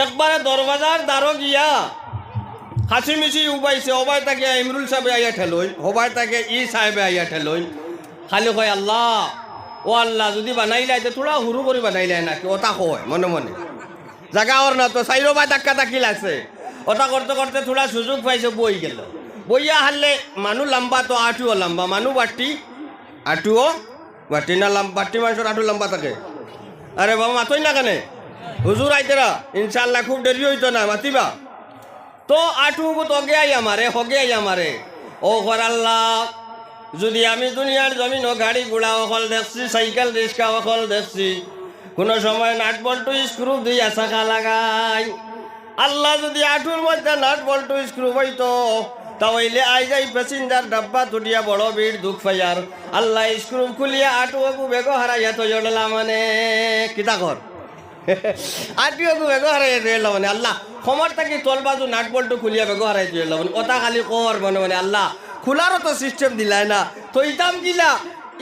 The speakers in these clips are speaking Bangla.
একবারে দরবাজার দ্বারো গিয়া হাসি মিছি উবাইছে, হবাই তাকে ইমরুল সাহেবে আইয়া ঠেলই, হবাই তাকে ই সাহেবে আইয়া ঠেলই। খালি কয় আল্লাহ, ও আল্লাহ যদি বানাইলাই তো থোড়া হুরু করে বানাইলাই নাকি, ওটা কয় মনে মনে। জাগা ওর না তো চাইরো বা ধাক্কা ধাক্কি লাগছে, ওটা করতে করতে থোড়া সুযোগ পাইছে, বই গেল। বইয়া হারলে মানুষ লম্বা তো আঁটুও লম্বা, মানুষ বাটি আঁটুও বাটি না বাটি মানুষের আঁটু লম্বা থাকে। আরে বাবা মাতই না কেন, হুজুর আইতেরা ইনশাল্লাহ খুব দেরি হইতো না, মাতিবা তো আঁটু হগে আই আমারে। ও ঘর আল্লাহ, যদি আমি দুনিয়ার জমিন ও গাড়ি ঘোড়া অকল দেখছি, সাইকেল রিক্সা অকল দেখছি, কোনো সময় নাট বল্টু স্ক্রু দিয়ে চাকা লাগাই, আল্লাহ যদি আঁটুর মধ্যে নাট বল্টু স্ক্রু হইতো তাহলে আই যাই প্যাসেঞ্জার ডাব্বা তুটিয়া বড় ভিড় দুঃখ পাইয়ার, আল্লাহ স্ক্রু খুলিয়া আঁটু বেগো হারাইয়া তো জড়লা মানে কিতা কর আটিও বেগো হারাই দিলাম মানে আল্লাহ সমর থাকি তল বাজু নাট বল্টু খুলিয়া বেগো হারাই দিলাম মানে ওটা খালি কর মানে মানে আল্লাহ খোলারও তো সিস্টেম দিলাই না, তো ইতাম কিলা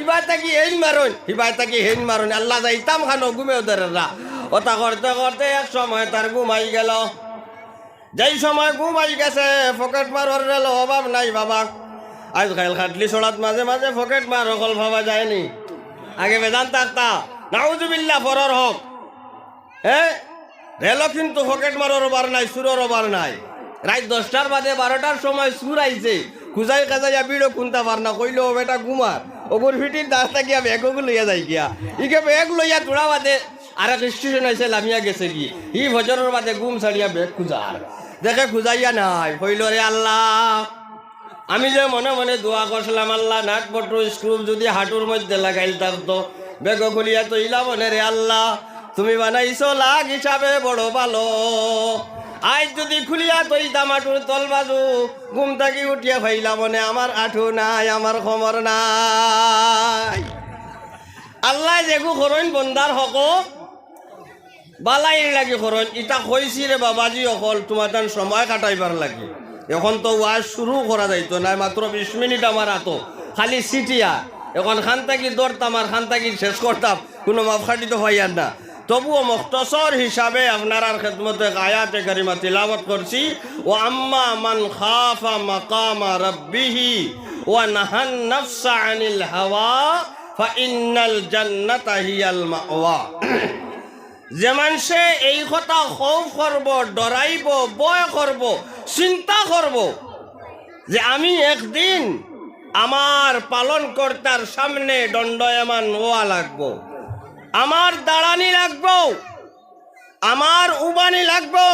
ইবার থাকি হেন মারুন ইবার থাকি হেন মারুন, আল্লাহ যা ইতাম খানো ঘুমেও দেরা ওটা করতে করতে এক সময় তার ঘুমাই গেল। যেই সময় ঘুমাই গেছে পকেট মারর রেল অভাব নাই বাবা। আজকাল খাটলি ছড়াত মাঝে মাঝে পকেট মার অকল ভাবা যায়নি, আগে বেদান্ত থাকতা নাউজুবিল্লাহ ফরর হোক। হ্যাঁ রেলও কিন্তু পকেট মারর বার নাই, সুরর বার নাই। রাত 10টার বাদে 12টার সময় সুর আইছে, খুঁজাই কাজাইয়া বিড়ো কুনতা পার না, কইলো বেটা ঘুমার ওগুর ফিটির দাস্তা গিয়া ব্যাগও লইয়া যাই গিয়া, ইকে ব্যাগ লইয়া তোড়া বাদে আর এক স্টেশন আইসে লামিয়া গেছে কি, ই ভজরের বাদে ঘুম ছাড়িয়া ব্যাগ খুঁজার দেখে খুঁজাইয়া নাই, কইল রে আল্লাহ, আমি যে মনে মনে দোয়া করছিলাম আল্লাহ নাট বল্টু স্ক্রু যদি হাঁটুর মধ্যে লাগাইল থাকতো বেগ খুলিয়া তো ইলা মনে রে আল্লাহ, তুমি বানাইছো লাগ হিসাবে বড় ভালো, আজ যদি খুলিয়া তৈ দামাটুর তল বাজু ঘুম থাকি উঠিয়া ফাইলা মনে আমার আঁঠু নাই, আমার খমর নাই। আল্লাহ যেগু খরণ বন্দার হক বালাই লাগি খরণ, ইটা কইছি রে বাবাজি অকল তোমার তান সময় কাটাইবার লাগে। এখন তো ওয়াজ শুরু করা যাইতো না, মাত্র 20 মিনিট আমার আতো খালি সিটিয়া, এখন খান থাকি দৌড়তাম আর খান থাকি শেষ করতাম, কোনো মাপকাঠি তো হইয়ার না। তবুও মুখতসর হিসাবে আপনার খেদমতে আয়াতে কারিমা তিলাওয়াত করছি, ও আম্মা মান খাফা মাকামা রাব্বিহি ওয়া নাহান নাফসা আনিল হাওয়া ফা ইন্নাল জান্নাতা হিয়াল মাওয়া। যে মানুষে এই কথা খৌফ করব, ডরাইব, ভয় করব, চিন্তা করব যে আমি একদিন আমার পালনকর্তার সামনে দণ্ডায়মান হওয়া লাগবো, আমার দাঁড়ানি লাগবো, আমার উবানি লাগবো,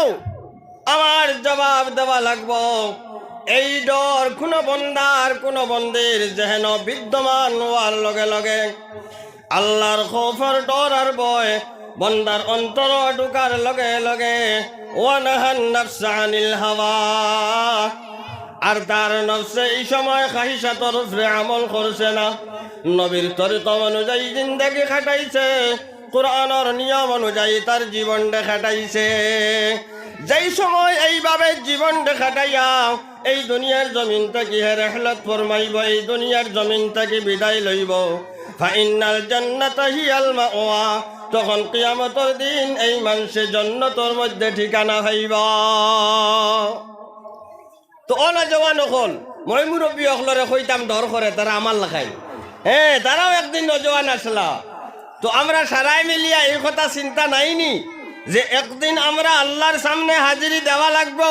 আমার জবাব দেওয়া লাগবো, এই ডর কোনো বন্দার কোনো বন্দের যেন বিদ্যমান হওয়ার লগে লগে আল্লাহর খৌফের ডর আর ভয় বন্দার অন্তর ঢুকার লগে লগে ওয়ানাহান নাফসা আনিল হাওয়া, আর তার নফসে এই সময় খাহিসাতর উপরে আমল করছে না, নবীর তরিকা অনুযায়ী জিন্দেগি খাটাইছে, কোরআনের নিয়ম অনুযায়ী তার জীবন খাটাইছে। যেই সময় এইভাবে জীবন খাটাইয়া এই দুনিয়ার জমিন থেকে রেহলত ফরমাইব, এই দুনিয়ার জমিন থেকে বিদায় লইব, ফাইনাল জান্নাতা হিয়াল মাওয়া, তখন কিয়ামতের দিন এই মানুষের জান্নাতের মধ্যে ঠিকানা হইব। তো অনা জওয়ান হল মই মুরব্বী হলরে কইতাম ডর করে, তারা আমার লাখাই, হ্যাঁ তারাও একদিন নজওয়ান আসলা। তো আমরা সারাই মিলিয়া এই কথা চিন্তা নাইনি যে একদিন আমরা আল্লাহর সামনে হাজিরি দেওয়া লাগবো,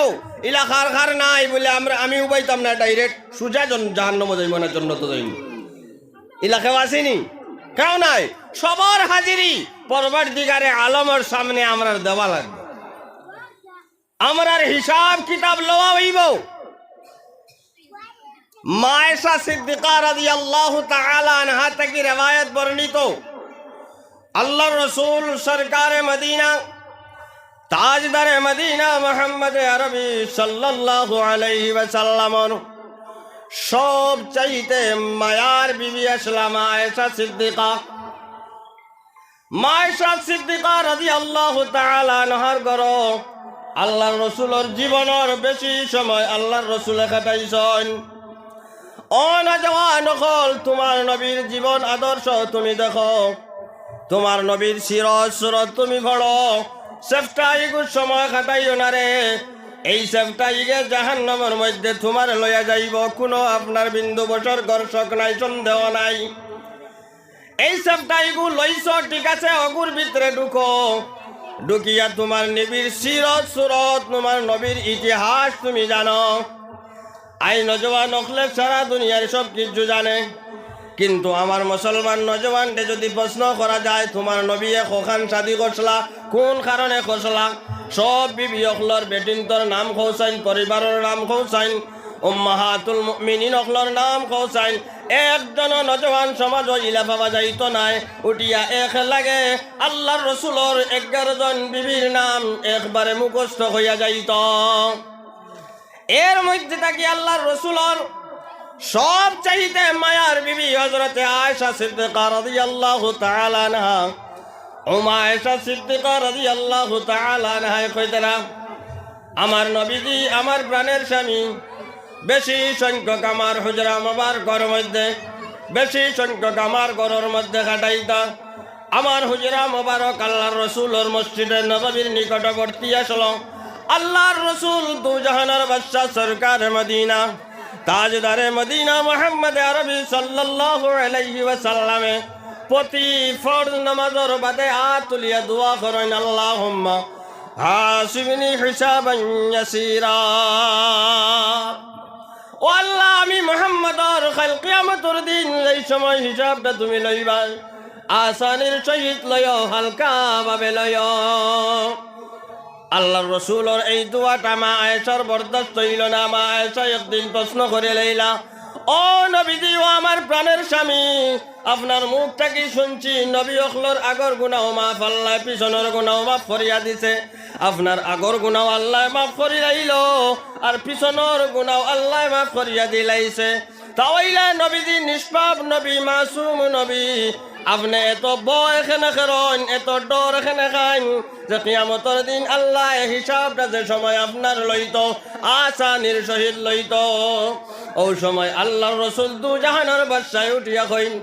ইলা খার খার নাই বলে আমি উবাইতাম না, ডাইরেক্ট সুজা জাহান্নামে যাইব না, জান্নাতে যাইব, ইলা কেউ আসেনি, কেউ নাই, সবার হাজিরি পরবর্তীকারে আলমের সামনে আমরা দেওয়া লাগবে, আমরার হিসাব কিতাব লওয়া হইব। মা আয়েশা সিদ্দিকা রাদিয়াল্লাহু তাআলা আনহা থেকে রওয়ায়াত বর্ণিত, আল্লাহর রাসূল সরকারে মদিনা তাজদারে মদিনা মুহাম্মদ আরবি সাল্লাল্লাহু আলাইহি ওয়াসাল্লাম সব চাইতে মায়ার বিবি আসলা মা আয়েশা সিদ্দিকা। মা আয়েশা সিদ্দিকা রাদিয়াল্লাহু তাআলা আনহার ঘর আল্লাহর রাসূলের জীবনের বেশি সময় আল্লাহর রাসূলে কাটাইছেন। অনজওয়ান হল তোমার নবীর জীবন আদর্শ তুমি দেখো, তোমার নবীর সিরত সুরত তুমি পড়ো, সেফটাইগুর সময় খাটাইও না রে। এই সেফটাইগে জাহান্নামের মধ্যে তোমার লইয়া যাইব, কোনো আপনার বিন্দু বছর গর্ষক নাই, সন্দেহ নাই। এই সেফটাইগু লইছ ঠিক আছে, অগুর ভিতরে ঢুকো, ঢুকিয়া তোমার নবীর সিরত সুরত, তোমার নবীর ইতিহাস তুমি জানো। আই নজওয়ান হলে সারা দুনিয়ার সব কিছু জানে, কিন্তু আমার মুসলমান নজওয়ানকে যদি প্রশ্ন করা যায় তোমার নবী কখন শাদি করছলা, কোন কারণে করছলা, সব বিবি অখলর বেটিন্তর নাম খৌসাইন, পরিবারের নাম খৌসাইন, উম্মাহাতুল মুমিনিন অখলর নাম খৌসাইন। একজন নজওয়ান সমাজ ইলা পাওয়া যাইত নাই, উঠিয়া এক লাগে আল্লাহর রসুলর 11 জন বিবির নাম একবারে মুখস্থ হইয়া যাইত। এর মধ্যে থাকি আল্লাহর রসুলর সব চাইতে মায়ার বিবি হযরতে আয়েশা সিদ্দিকা রাদিয়াল্লাহু তাআলা আনহা। আয়েশা সিদ্দিকা রাদিয়াল্লাহু তাআলা আনহা কইতেরা, আমার নবীজি আমার প্রাণের স্বামী, বেশি সংখ্যক আমার হুজরা মুবারকের মধ্যে, বেশি সংখ্যক আমার ঘরের মধ্যে কাটাইতা। আমার হুজরা মুবারক আল্লাহর রসুলের মসজিদে নববীর নিকটবর্তী আসলো। আল্লাহর রসুল দু জাহানের বাদশা সরকার মদিনা, তাজদারে মদিনা মুহাম্মদ আরবি সাল্লাল্লাহু আলাইহি ওয়াসাল্লামে প্রতি ফরজ নামাজের বাদে হাত তুলিয়া দোয়া করেন, আল্লাহুম্মা হাসিবনি হিসাবান ইয়াসীরা। ও আল্লাহ, আমি মুহাম্মদর খাল কিয়ামতের দিন এই সময় হিসাবটা তুমি লইবা, আসানির সহিত লয়, হালকা ভাবে লয়। আল্লাহর রসুলের এই দোয়াটা মা আয়েশার বরদাস্ত হইল না। মা আয়েশা একদিন প্রশ্ন করে লইলা, ও নবীজি, ও আমার প্রাণের স্বামী, আপনার মুখটা কি শুনছি নবী অখলর আগর গুনাহ মাফ আল্লাহ পিছনের গুনাহ মাফ করিয়া দিছে। আপনার আগর গুনাহ আল্লাহ মাফ করিলাইল, আর পিছনের গুনাহ আল্লাহ মাফ করিয়া দিলাইছে। তাওইলা নবীজি নিষ্পাপ নবী, মাসুম নবী, আপনি এত ভয় এখানে করেন, এত ডর এখানে খান যে কিয়ামতের দিন আল্লাহ হিসাবটা যে সময় আপনার লইত, আসানির সহিত লইত। ও সময় আল্লাহর রসুল দু জাহানের বাদশায় উঠিয়া কইন,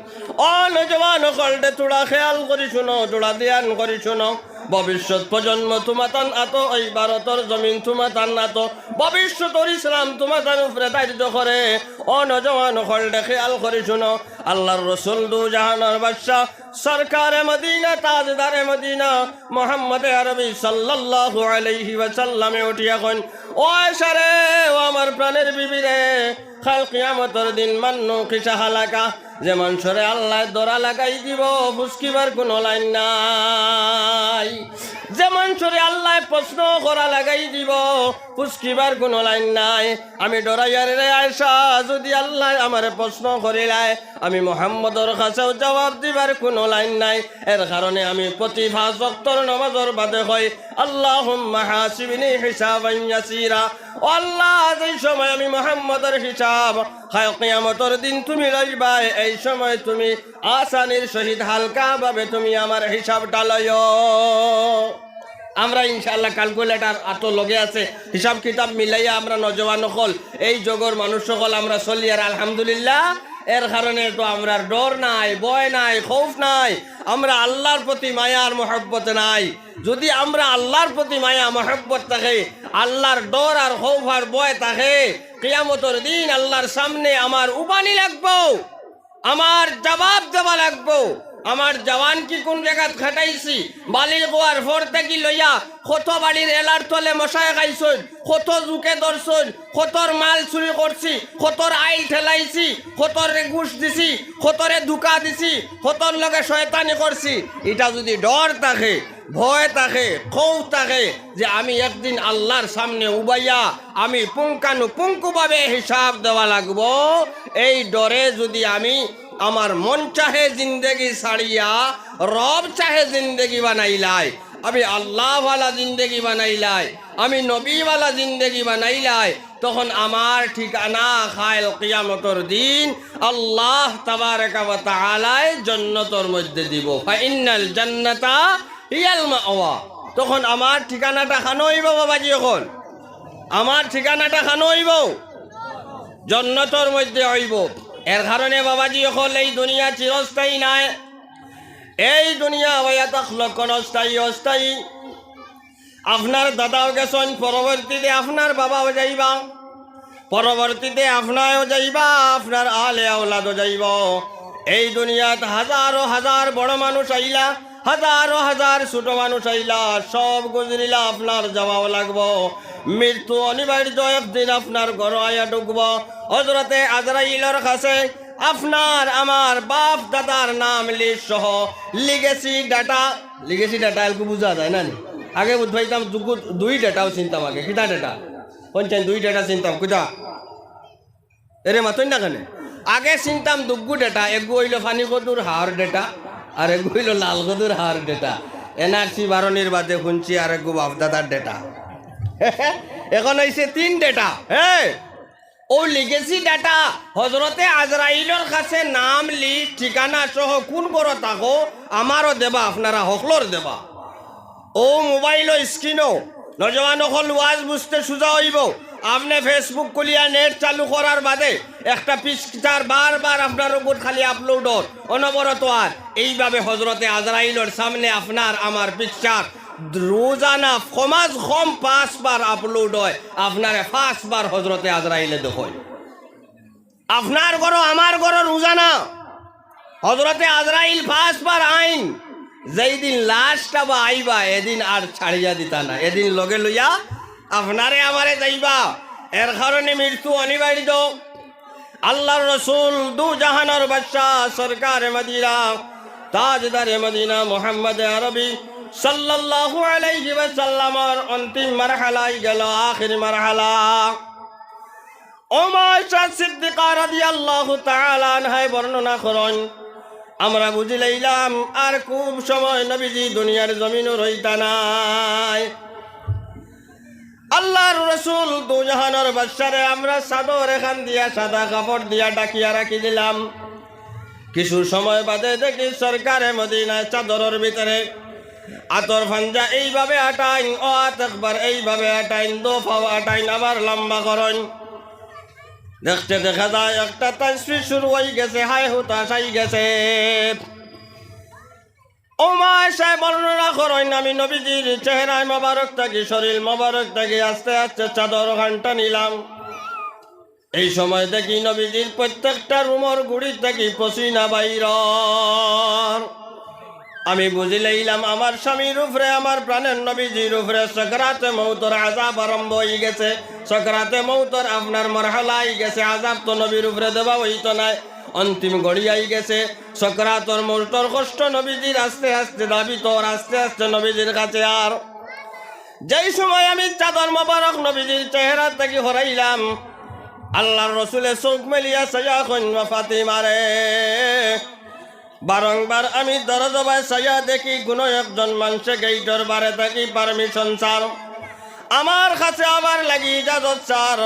ও নজওয়ান কলটে তোড়া খেয়াল করি শুনো, তোড়া ধ্যান করি শুনো, ভবিষ্যৎ প্রজন্ম তোমাতান আত, ওই ভারতের জমিন তোমাতান আত, ভবিষ্যতর ইসলাম তোমাতান উপরে দায়িত্ব করে। ও নজওয়ান কলটে খেয়াল করি শুনো, আল্লাহর রসুল দু জাহানের বাদশাহ সরকারে মদিনা, তাজদারে মদিনা মুহাম্মদ আরবি সাল্লাল্লাহু আলাইহি ওয়াসাল্লামে উঠিয়া কইন, ও আয়েশা রে, ও আমার প্রাণের বিবি রে, কাল কিয়ামতের দিন মান্নু কিসা হালাকা, যে মানুষরে আল্লাহ দরা লাগাই দিব, ফুসকিবার কোনো লাইন নাই। যে মানুষরে আল্লাহ প্রশ্ন করা লাগাই দিব, ফুসকিবার কোনো লাইন নাই। আমি ডরাইয়ার রে আয়েশা, যদি আল্লাহ আমার প্রশ্ন করিলায়, আমি মুহাম্মদর কাছেও জবাব দিবার কোনো লাইন নাই। এর কারণে আমি প্রতি 5 ওয়াক্তের নামাজের বাদে কই, আল্লাহুম্মা হাসিবনি হিসাবান ইয়াসীরা। ও আল্লাহ, এই সময় আমি মুহাম্মদের হিসাব কিয়ামতের দিন তুমি লইবা, এই সময় তুমি আসানির সহিত হালকা ভাবে তুমি আমার হিসাবটা লয়। আমরা ইনশাআল্লাহ ক্যালকুলেটার আত লগে আছে, হিসাব কিতাব মিলাইয়া আমরা নজওয়ান হল, এই জগর মানুষ সকল আমরা চলি, আর আলহামদুলিল্লাহ। এর কারণে তো আমরা ডর নাই, ভয় নাই, খৌফ নাই, আমরা আল্লাহর প্রতি মায়া আর মহব্বত নাই। যদি আমরা আল্লাহর প্রতি মায়া মহব্বত থাকে, আল্লাহর ডর আর খৌফ আর ভয় থাকে, কিয়ামতের দিন আল্লাহর সামনে আমার উবানি লাগবো, আমার জবাব দেওয়া লাগবো। আমার জওয়ান কি কোন জায়গাত খাটাইছি, বালির গোয়ার ফোর থেকে লইয়া কত বাড়ির এলার তলে মশায় খাইছুন, কত জুকে ধরছুন, কতর মাল চুরি করছি, কতর আইল ঠেলাইছি, কতরে ঘুষ দিছি, কতরে ধোকা দিছি, কতর লগে শয়তানি করছি। এটা যদি ডর থাকে, ভয় থাকে, খৌফ থাকে যে আমি একদিন আল্লাহর সামনে উবাইয়া আমি পুঙ্খানুপুঙ্খভাবে হিসাব দেওয়া লাগবো, এই ডরে যদি আমি আমার মন চাহে জিন্দেগি ছাড়িয়া রব চাহে জিন্দেগি বানাইলাই, আমি আল্লাহওয়ালা জিন্দেগি বানাইলাই, আমি নবীওয়ালা জিন্দেগি বানাইলাই, তখন আমার ঠিকানা খায়ল কিয়ামতের দিন আল্লাহ তাবারাকা ওয়া তাআলা জান্নাতের মধ্যে দিব। ফাইনাল জান্নাতা হিয়াল মাওয়া। তখন আমার ঠিকানাটা খানো হইব বাবাজি, এখন আমার ঠিকানাটা খানো হইব, জান্নাতের মধ্যে হইব। এর কারণে বাবাজি হল এই দুনিয়া চিরস্থায়ী নাই, এই দুনিয়া ওয়া তাখলুকুন অস্থায়ী অস্থায়ী। আপনার দাদাও গেছেন, পরবর্তীতে আপনার বাবাও যাইবা, পরবর্তীতে আপনারও যাইবা, আপনার আলে আওলাদও যাইব। এই দুনিয়াত হাজারো হাজার বড় মানুষ আইলা, হাজারো হাজার ছোট মানুষ আইলা, সব গুজরিলা আপনার যাওয়াও লাগবো। মৃত্যু অনিবার্য, একদিন আপনার ঘর আয়া ঢুকব। হযরতে আজরাইলের কাছে আপনার আমার বাপ দাদার নাম লিস্ট সহ লিগেসি ডাটা এলকু বুঝা যায় না? আগে বুঝবাইতাম দুই ডেটাও চিনতাম, আগে কিতা ডেটা পঞ্চায়েত দুই ডেটা চিনতাম, কিতা এরে মাতই না কেন? আগে চিনতাম দুগ্গু ডেটা, এগু হইল ফানি কদুর হাওয়ার ডেটা, আর এগু হইল লাল কদুর হাওয়ার ডেটা। এনআরসি বারণির বাদে শুনছি আর এগু বাপদাদার ডেটা। এখন হয়েছে তিন ডেটা। হ্যাঁ, ও লিগেসি ডাটা হজরতে আজরাইলের কাছে নাম লিস্ট ঠিকানা সহ কোন বড় থাকো আমারও দেবা, আপনারা হকলর দেবা। ও মোবাইল স্ক্রিনও নজওয়ান হল ওয়াজ বুঝতে সুজা হইব। আপনি ফেসবুক খুলিয়া নেট চালু করার বাদে একটা পিকচার বারবার আপনার উপর খালি আপলোড অনবরত, আর এইভাবে হজরতে আজরাইলের সামনে আপনার আমার পিকচার রোজানা কমাজ কম 5 বার আপলোড হয়। আপনারে 5 বার হজরতে আজরাইলে দেখয়। আপনার ঘর আমার ঘর রোজানা হজরতে আজরাইল 5 বার আইন। যেই দিন লাস্ট আবা আইবা এদিন আর ছাড়িয়া দিতা না, এদিন লগে লইয়া আপনারে আমারে যাইবা। এর কারণে মৃত্যু অনিবার্য। আল্লাহর রসুল দু জাহানের বাদশাহ সরকার মদিনা তাজদারে মদিনা মুহাম্মদ আরবি সাল্লাল্লাহু আলাইহি ওয়াসাল্লামের অন্তিম মারহালাই গেল, আখির মারহালা। উমার সিদ্দিকা রাদিয়াল্লাহু তাআলা আনহা বর্ণনা করেন, আমরা বুঝি লইলাম আর খুব সময় নবীজি দুনিয়ার জমিনও রইতা নাই। আল্লাহর রসুল দু জাহানের বাদশারে আমরা চাদর এখান দিয়া সাদা কাপড় দিয়া ডাকিয়া রাখি দিলাম। কিছু সময় বাদে দেখি সরকারে মদিনায় চাদরের ভিতরে আতর ফাঞ্জা এইভাবে আটাইন, ও একবার এইভাবে আটাইন, দোফাও আটাইন, আবার লম্বা করেন। দেখতে দেখা যায় একটা তাসবিহ শুরু হয়ে গেছে, হায় হুতাশ হয়ে গেছে। ওমর সাহেব বর্ণনা করেন, আমি নবীজির চেহারায় মোবারক থাকি, শরীর মোবারক থাকি, আস্তে আস্তে চাদর ঘন্টা নিলাম। এই সময় দেখি নবীজির প্রত্যেকটা রুমর গুড়ি থাকি পসিনা বাইর। আমি বুঝি লইলাম আমার স্বামীর উপরে, আমার প্রাণের নবীজির উপরে সকরাতে মৌতর আযাব আরম্ভ হয়ে গেছে। সকরাতে মৌতর আপনার মারহালা হয়ে গেছে। আযাব তো নবীর উপরে দেওয়া হইতো নাই, অন্তিম গড়িয়াই গেছে। সকরাতর মৌতর কষ্ট নবীজির আস্তে আস্তে দাবি তোর, আস্তে আস্তে নবীজির কাছে। আর যেই সময় আমি চাদর মোবারক নবীজির চেহারা থেকে হরাইলাম, আল্লাহর রসুলের চোখ মেলিয়া সাইয়া কন্যা ফাতিমারে বারংবার আমি দরজায় সাইয়া দেখি কোনো একজন মানুষে গেইটর বারে থাকি পারমিশন চার, আমার কাছে আবার লাগি ইজাজত চার।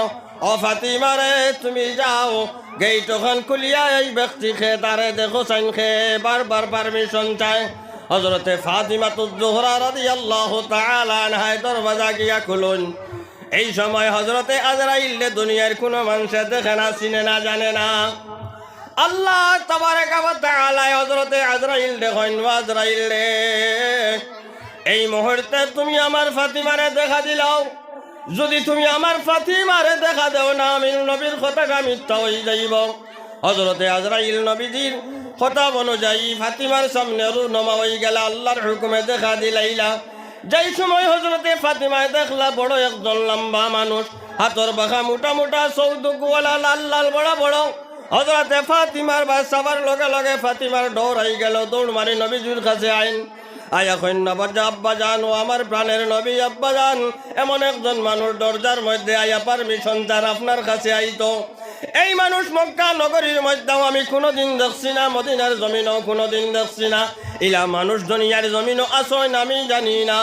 ও ফাতিমারে তুমি যাও, গেইট ওখান খুলিয়া এই ব্যক্তি খে তারে দেখো চাইন খে, বারবার পারমিশন চায়। হজরতে ফাতিমাতুজ জোহরা রাদিয়াল্লাহু তাআলা আনহা দরজা গিয়া খুলুন। এই সময় হজরতে আজরাইল দুনিয়ার কোনো মানুষে দেখে না, চিনে না, জানে না। আল্লাহ তাবারাকা ওয়া তাআলা হযরতে আজরাইল দেখেন, আজরাইল রে এই মুহূর্তে তুমি আমার ফাতিমারে দেখা দিলাও। যদি তুমি আমার ফাতিমারে দেখা দাও না, আমি নবীর কথাটা মিথ্যা হয়ে যাইব। হযরতে আজরাইল নবীজির কথা অনুযায়ী ফাতিমার সামনে রুনমা হয়ে গেল, আল্লাহর হুকুমে দেখা দিলাইলা। যেই সময় হযরতে ফাতিমায় দেখলা বড় একজন লম্বা মানুষ, হাতর বাঁকা মোটা মোটা চৌদুকওয়ালা, লাল লাল বড় বড়। হযরতে ফাতিমার বাসাবার লগে লগে ফাতিমার দৌড়াই গেল, দৌড় মারি নবীজির কাছে আইন। আয়া কন্যা আব্বা জান, ও আমার প্রাণের নবী আব্বা জান, এমন একজন মানুষ দরজার মধ্যে আয়া পারমিশন চার আপনার কাছে আইতো। এই মানুষ মক্কা নগরীর মধ্যেও আমি কোনোদিন দেখছি না, মদিনার জমিনও কোনোদিন দেখছি না। ইলা মানুষ দুনিয়ার জমিনও আসয় না, আমি জানি না।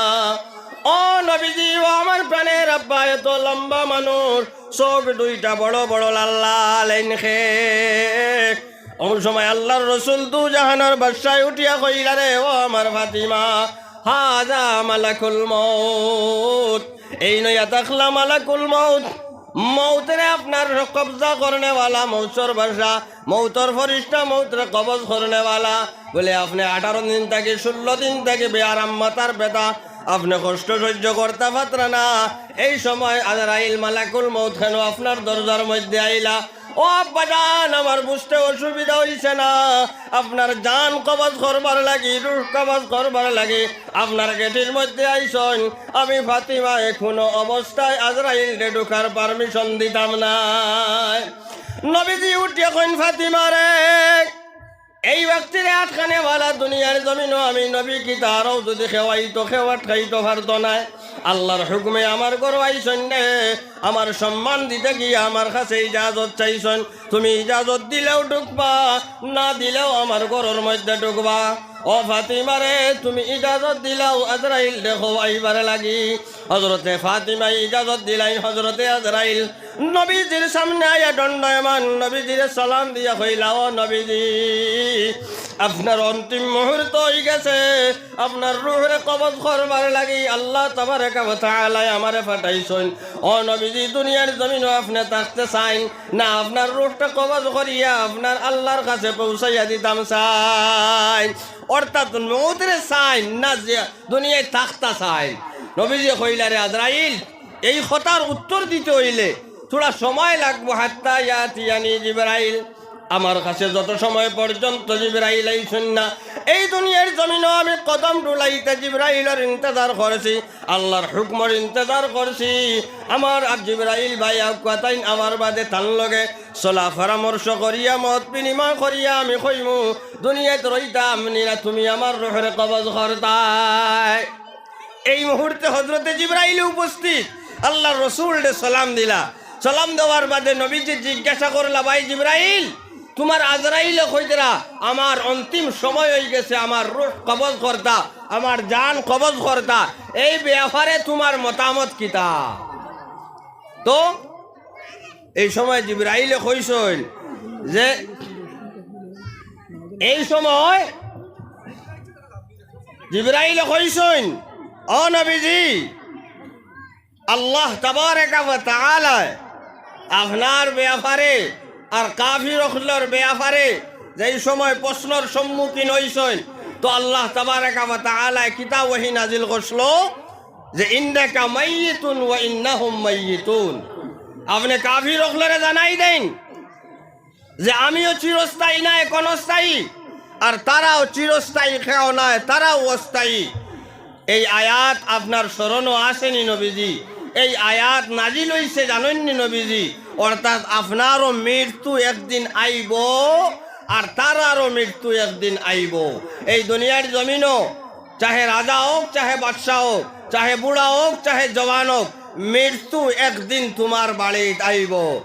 ও নবীজি, ও আমার প্রাণের আব্বা, এত লম্বা মানুষ, চোখ দুইটা বড় বড় লাল লাল খে। ওই সময় আল্লাহর রসুল দু জাহানের বাদশায় উঠিয়া কইলা, রে ও আমার ফাতিমা, হাজা মালাকুল মউত, এই নয়া তাকলা মালাকুল মউত, মৌতরে আপনার কবজা করনে वाला, মৌতর বাদশা, মৌতর ফরিস্তা, মৌতরে কবজ করনে वाला। বলে আপনি 18 দিন থেকে 16 দিন থেকে বেআরাম মাথার ব্যথা, আপনি কষ্ট সহ্য করতে পারতেন না, এই সময় আজরাইল মালাকুল মউত কেন আপনার দরজার মধ্যে আইলা? ও আব্বাজান, আমার বুঝতে অসুবিধা হইছে না, আপনার জান কবজ করবার লাগি, রূহ কবজ করবার লাগি আপনার গেটের মধ্যে আইসন। আমি ফাতিমা এখনো অবস্থায় আজরাইল রে ঢুকার পারমিশন দিতাম না। নবীজি উঠিয়া কইন, ফাতিমা রে, এই ব্যক্তিরে আটখানে বালা দুনিয়ার জমিনও আমি নবী কি তারও যদি খেওয়াইতো খেওয়াট খাইতো পারতো না। আল্লাহর হুকুমে আমার ঘর আইসন নে, আমার সম্মান দিতে গিয়ে আমার কাছে ইজাজত চাইছন। তুমি ইজাজত দিলেও ঢুকবা, না দিলেও আমার ঘরের মধ্যে ঢুকবা। ও ফাতিমা রে, তুমি ইজাজত দিলাও আজরাইল দেখো আইবার লাগি। হজরতে ফাতিমা ইজাজত দিলাই। হজরতে আজরাইল নবীজির সামনে আয়া দণ্ডায়মান, নবীজির সালাম দিয়া কইলা, ও নবীজি, আপনার অন্তিম মুহূর্ত হয়ে গেছে, আপনার রূহের কবজ করবার লাগি আল্লাহ তাবারাকা ওয়া তাআলা আমারে পাঠাইছেন। ও নবীজি, দুনিয়ার জমিনও আপনি থাকতে চাইন না, আপনার রূহটা কবজ করিয়া আপনার আল্লাহর কাছে পৌঁছাইয়া দিতাম চাই। অর্থাৎ মউতের চাইন না, যে দুনিয়ায় থাকতা চাইন। নবীজি কইলা, রে আজরাইল, এই কথার উত্তর দিতে হইলে থোড়া সময় লাগবো। হাত্তা ইয়াতিয়ানি জিবরাইল, আমার কাছে যত সময় পর্যন্ত জিবরাইল আইছেন না, এই দুনিয়ার জমিনও আমি কদম ডুলাইতে জিবরাইলের ইন্তজার করেছি, আল্লাহর হুকমের ইন্তজার করছি। আমার আর জিবরাইল ভাই কথাই আমার বাদে তান লগে চলা পরামর্শ করিয়া মত বিনিময় করিয়া আমি কইমু দুনিয়াতে রইতাম না, তুমি আমার রূহের কবজ করতাই। এই মুহূর্তে হযরতে জিবরাইল উপস্থিত, আল্লাহর রাসূল সালাম দিলা। সালাম দেওয়ার বাদে নবীজি জিজ্ঞাসা করলা, ভাই জিবরাইল, তোমার আজরাইলে কইতরা আমার অন্তিম সময় হয়ে গেছে, আমার রূহ কবজ করতা, আমার জান কবজ করতা, এই ব্যাপারে তোমার মতামত কিতা? তো এই সময় জিবরাইলে কইছেন যে এই সময় জিবরাইলে কইছেন, ও নবীজি, আল্লাহ তাবারাকা ওয়া তাআলা আপনার ব্যাপারে আর কাফির অখলার ব্যাপারে যেই সময় প্রশ্নের সম্মুখীন হইছেন, তো আল্লাহ তাবারাকা ওয়া তাআলা কিতাব ওহী নাজিল করছিল যে ইন্নাকা মাইয়িতুন ওয়া ইন্নাহুম মাইয়িতুন। আপনি কাফির অখলারে জানাই দেন যে আমিও চিরস্থায়ী নাই, ক্ষণস্থায়ী, আর তারাও চিরস্থায়ী খেও নাই, তারাও অস্থায়ী। এই আয়াত আপনার স্মরণও আসেনি নবীজি? এই আয়াত নাজিল হইছে জানেননি নবীজি? অর্থাৎ আপনারও মৃত্যু একদিন আইব, আর তারারও মৃত্যু একদিন আইব। এই দুনিয়ার জমিনও চাহে রাজা হোক, চাহে বাদশাহ হোক, চাহে বুড়া হোক, চাহে জওয়ান হোক, মৃত্যু একদিন তোমার বাড়িতে আইব।